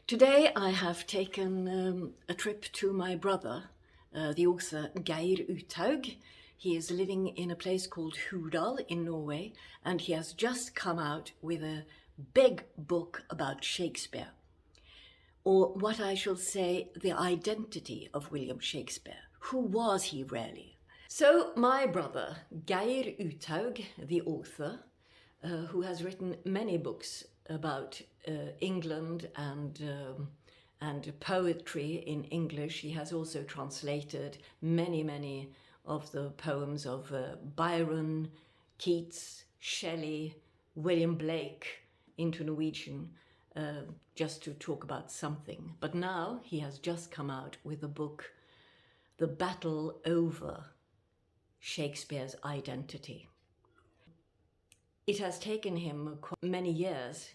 Today I have taken a trip to my brother, the author Geir Uthaug. He is living in a place called Hurdal in Norway, and he has just come out with a big book about Shakespeare, or what I shall say, the identity of William Shakespeare. Who was he really? So my brother, Geir Uthaug, the author, who has written many books about England and poetry in English. He has also translated many of the poems of Byron, Keats, Shelley, William Blake into Norwegian, just to talk about something. But now he has just come out with a book, The Battle Over Shakespeare's Identity. It has taken him many years,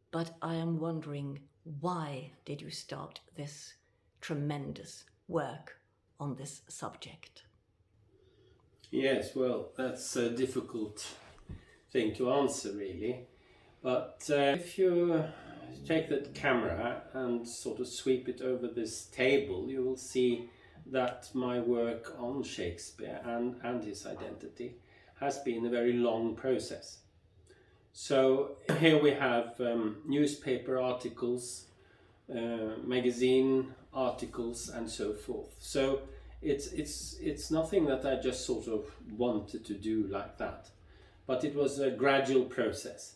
but I am wondering, why did you start this tremendous work on this subject? Yes, well, that's a difficult thing to answer, really. But if you take that camera and sort of sweep it over this table, you will see that my work on Shakespeare and his identity has been a very long process. So here we have newspaper articles, magazine articles, and so forth. So it's nothing that I just sort of wanted to do like that, but it was a gradual process.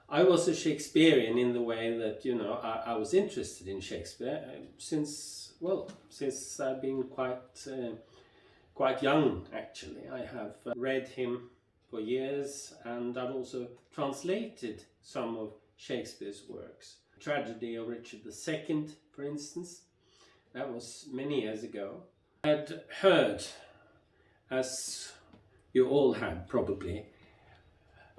I was a Shakespearean in the way that, you know, I was interested in Shakespeare since I've been quite young, actually. I have read him for years, and I've also translated some of Shakespeare's works. Tragedy of Richard II, for instance, that was many years ago. I had heard, as you all had probably,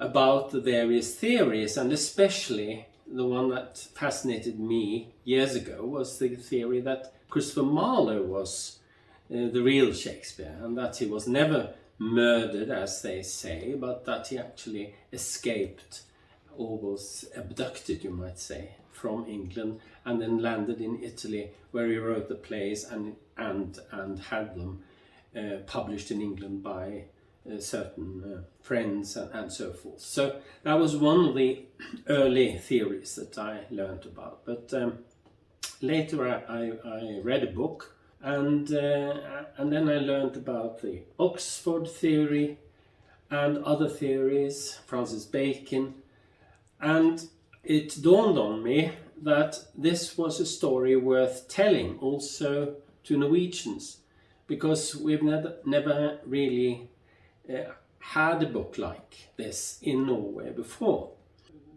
about the various theories, and especially the one that fascinated me years ago was the theory that Christopher Marlowe was the real Shakespeare, and that he was never murdered, as they say, but that he actually escaped, or was abducted, you might say, from England, and then landed in Italy, where he wrote the plays and had them published in England by certain friends and so forth. So that was one of the early theories that I learned about. But later I read a book, and then I learned about the Oxford Theory and other theories, Francis Bacon, and it dawned on me that this was a story worth telling also to Norwegians, because we've never really had a book like this in Norway before.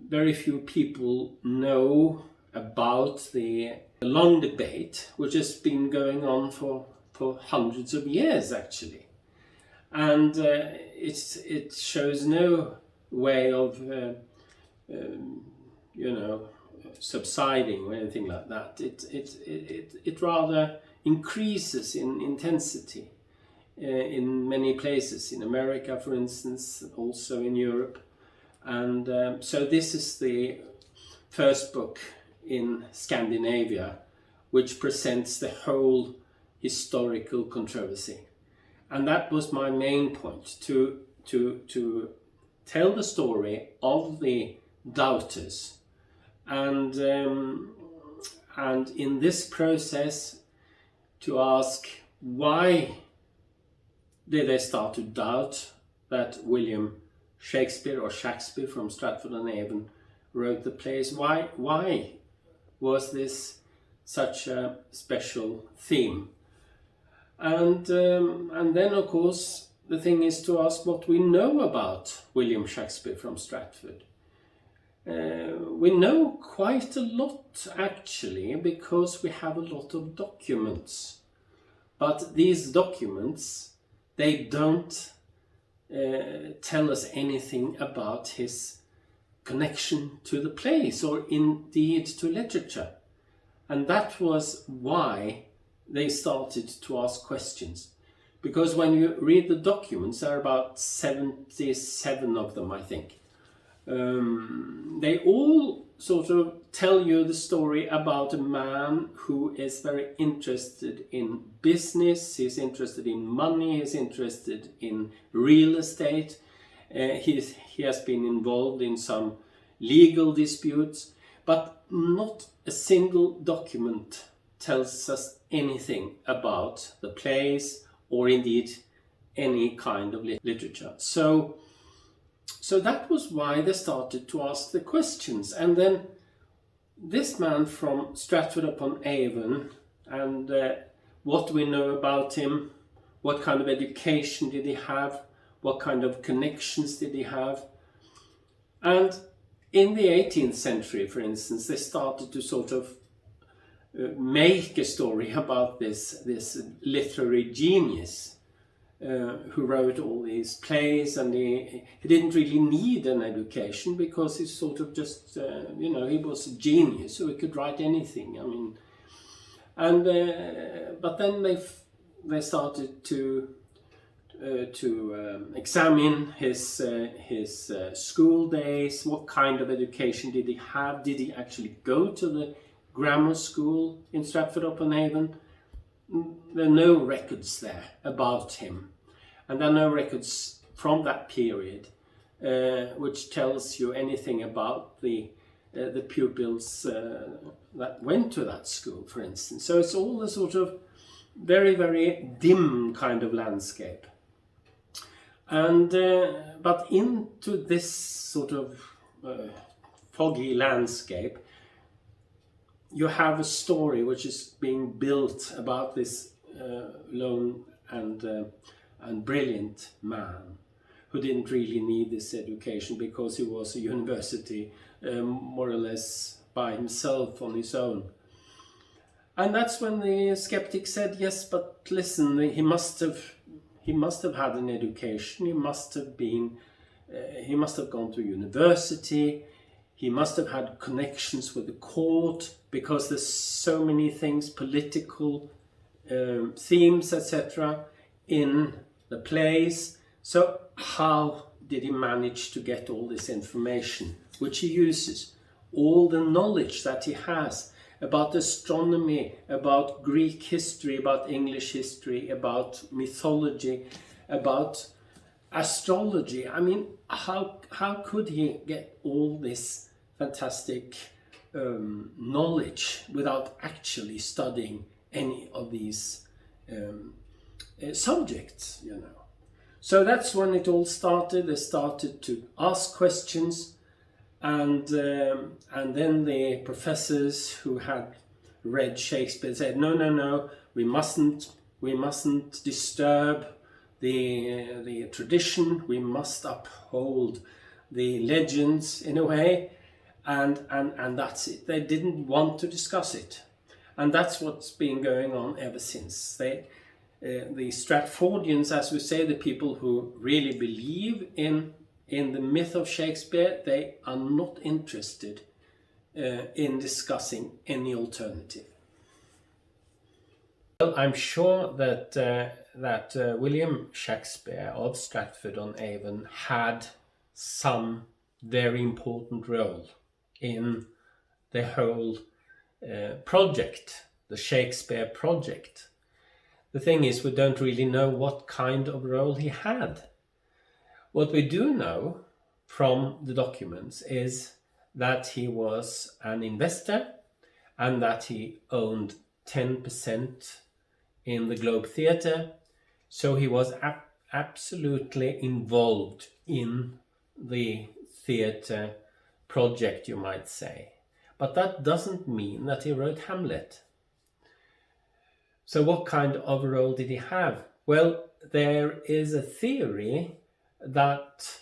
Very few people know about the long debate which has been going on for hundreds of years, actually, and it shows no way of subsiding or anything like that. It rather increases in intensity in many places, in America, for instance, also in Europe, and so this is the first book in Scandinavia which presents the whole historical controversy, and that was my main point, to tell the story of the doubters, and in this process to ask, why did they start to doubt that William Shakespeare, or Shakespeare from Stratford and Avon, wrote the plays? Why was this such a special theme? And then, of course, the thing is to ask what we know about William Shakespeare from Stratford. We know quite a lot, actually, because we have a lot of documents. But these documents, they don't tell us anything about his connection to the plays, or indeed to literature. And that was why they started to ask questions. Because when you read the documents, there are about 77 of them, I think. They all sort of tell you the story about a man who is very interested in business, he's interested in money, he's interested in real estate. He has been involved in some legal disputes, but not a single document tells us anything about the plays or indeed any kind of literature. So that was why they started to ask the questions. And then this man from Stratford upon Avon, and what do we know about him? What kind of education did he have? What kind of connections did he have? And in the 18th century, for instance, they started to sort of make a story about this literary genius who wrote all these plays, and he didn't really need an education because he sort of just, he was a genius, so he could write anything. I mean, and but then they started to examine his school days. What kind of education did he have? Did he actually go to the grammar school in Stratford upon Avon? There are no records there about him, and there are no records from that period which tells you anything about the pupils that went to that school, for instance. So it's all a sort of very, very dim kind of landscape. And but into this sort of foggy landscape, you have a story which is being built about this lone and brilliant man who didn't really need this education because he was a university more or less by himself on his own. And that's when the skeptic said, yes, but listen, he must have had an education. He must have gone to university. He must have had connections with the court, because there's so many things, political themes, etc., in the plays. So how did he manage to get all this information, which he uses? All the knowledge that he has about astronomy, about Greek history, about English history, about mythology, about astrology. I mean, how could he get all this fantastic knowledge without actually studying any of these subjects, you know? So that's when it all started. They started to ask questions, and then the professors who had read Shakespeare said, no, we mustn't disturb the tradition. We must uphold the legends in a way, and that's it. They didn't want to discuss it, and that's what's been going on ever since. The Stratfordians, as we say, the people who really believe in the myth of Shakespeare, they are not interested in discussing any alternative. Well, I'm sure that William Shakespeare of Stratford-on-Avon had some very important role in the whole project, the Shakespeare project. The thing is, we don't really know what kind of role he had. What we do know from the documents is that he was an investor and that he owned 10% in the Globe Theatre. So he was absolutely involved in the theatre project, you might say. But that doesn't mean that he wrote Hamlet. So what kind of role did he have? Well, there is a theory that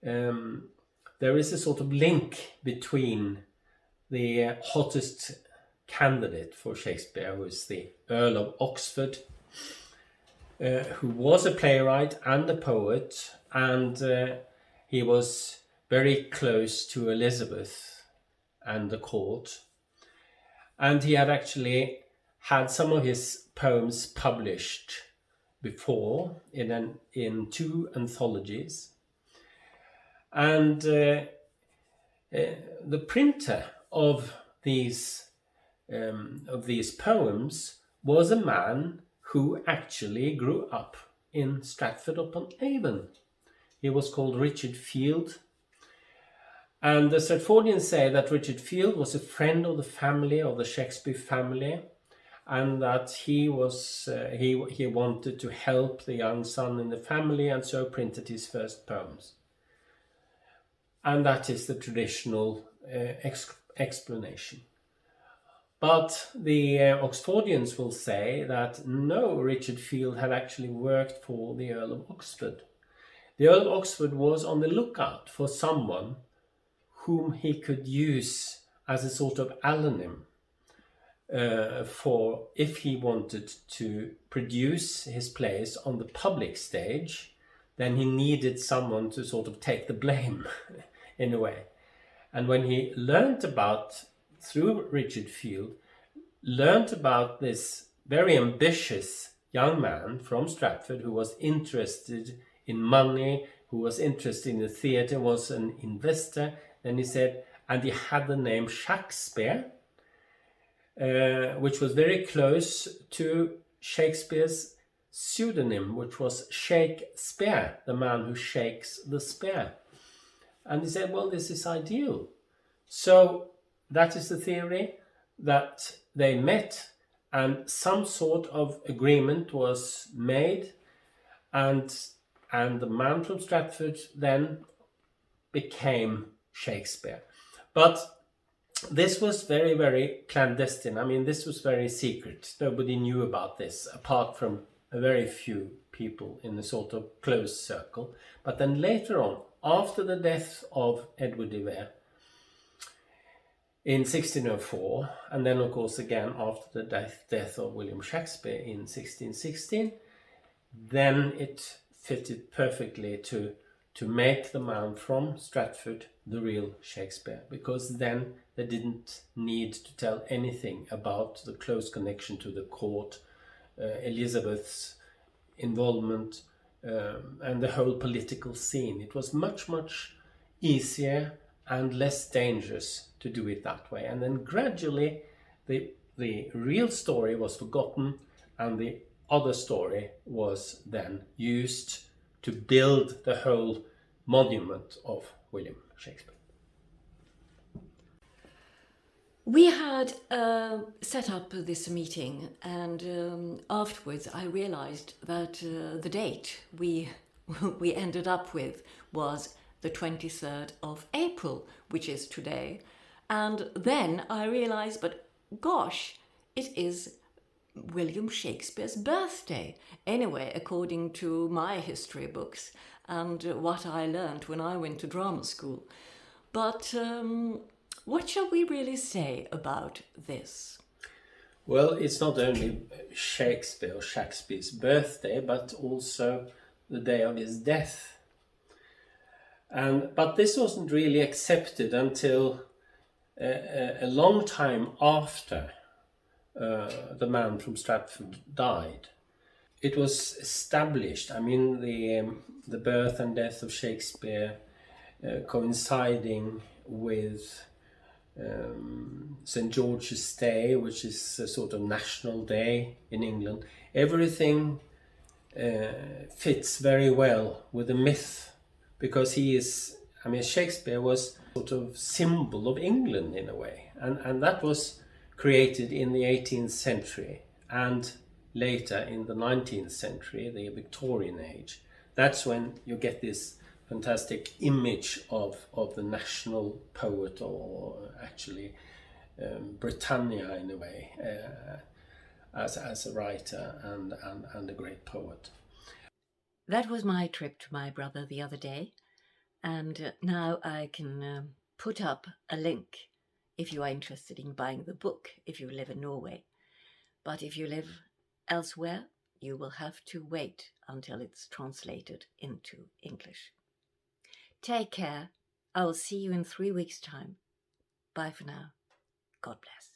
there is a sort of link between the hottest candidate for Shakespeare, who is the Earl of Oxford, who was a playwright and a poet, and he was very close to Elizabeth and the court. And he had actually had some of his poems published before in two anthologies. And the printer of these poems was a man who actually grew up in Stratford upon Avon. He was called Richard Field. And the Stratfordians say that Richard Field was a friend of the family, of the Shakespeare family, and that he wanted to help the young son in the family, and so printed his first poems. And that is the traditional explanation. But the Oxfordians will say that no, Richard Field had actually worked for the Earl of Oxford. The Earl of Oxford was on the lookout for someone whom he could use as a sort of allonym for if he wanted to produce his plays on the public stage, then he needed someone to sort of take the blame in a way. And when he learnt about, through Richard Field, learnt about this very ambitious young man from Stratford who was interested in money, who was interested in the theatre, was an investor, then he said, and he had the name Shakespeare, which was very close to Shakespeare's pseudonym, which was Shakespeare, the man who shakes the spear. And he said, well, this is ideal. So that is the theory, that they met and some sort of agreement was made, and the man from Stratford then became Shakespeare. But this was very, very clandestine. I mean, this was very secret. Nobody knew about this, apart from a very few people in a sort of closed circle. But then later on, after the death of Edward de Vere in 1604, and then of course again after the death of William Shakespeare in 1616, then it fitted perfectly to make the man from Stratford the real Shakespeare, because then they didn't need to tell anything about the close connection to the court, Elizabeth's involvement, and the whole political scene. It was much, much easier and less dangerous to do it that way. And then gradually the real story was forgotten, and the other story was then used to build the whole monument of William Shakespeare. We had set up this meeting, and afterwards I realized that the date we ended up with was the 23rd of April, which is today. And then I realized, but gosh, it is William Shakespeare's birthday. Anyway, according to my history books and what I learned when I went to drama school. But what shall we really say about this? Well, it's not only Shakespeare or Shakespeare's birthday, but also the day of his death. But this wasn't really accepted until a long time after the man from Stratford died. It was established, I mean, the birth and death of Shakespeare coinciding with St. George's Day, which is a sort of national day in England. Everything fits very well with the myth, because Shakespeare was sort of symbol of England in a way, and that was created in the 18th century and later in the 19th century, the Victorian age. That's when you get this fantastic image of the national poet, or actually Britannia in a way, as a writer and a great poet. That was my trip to my brother the other day, and now I can put up a link if you are interested in buying the book if you live in Norway. But if you live elsewhere, you will have to wait until it's translated into English. Take care. I will see you in 3 weeks' time. Bye for now. God bless.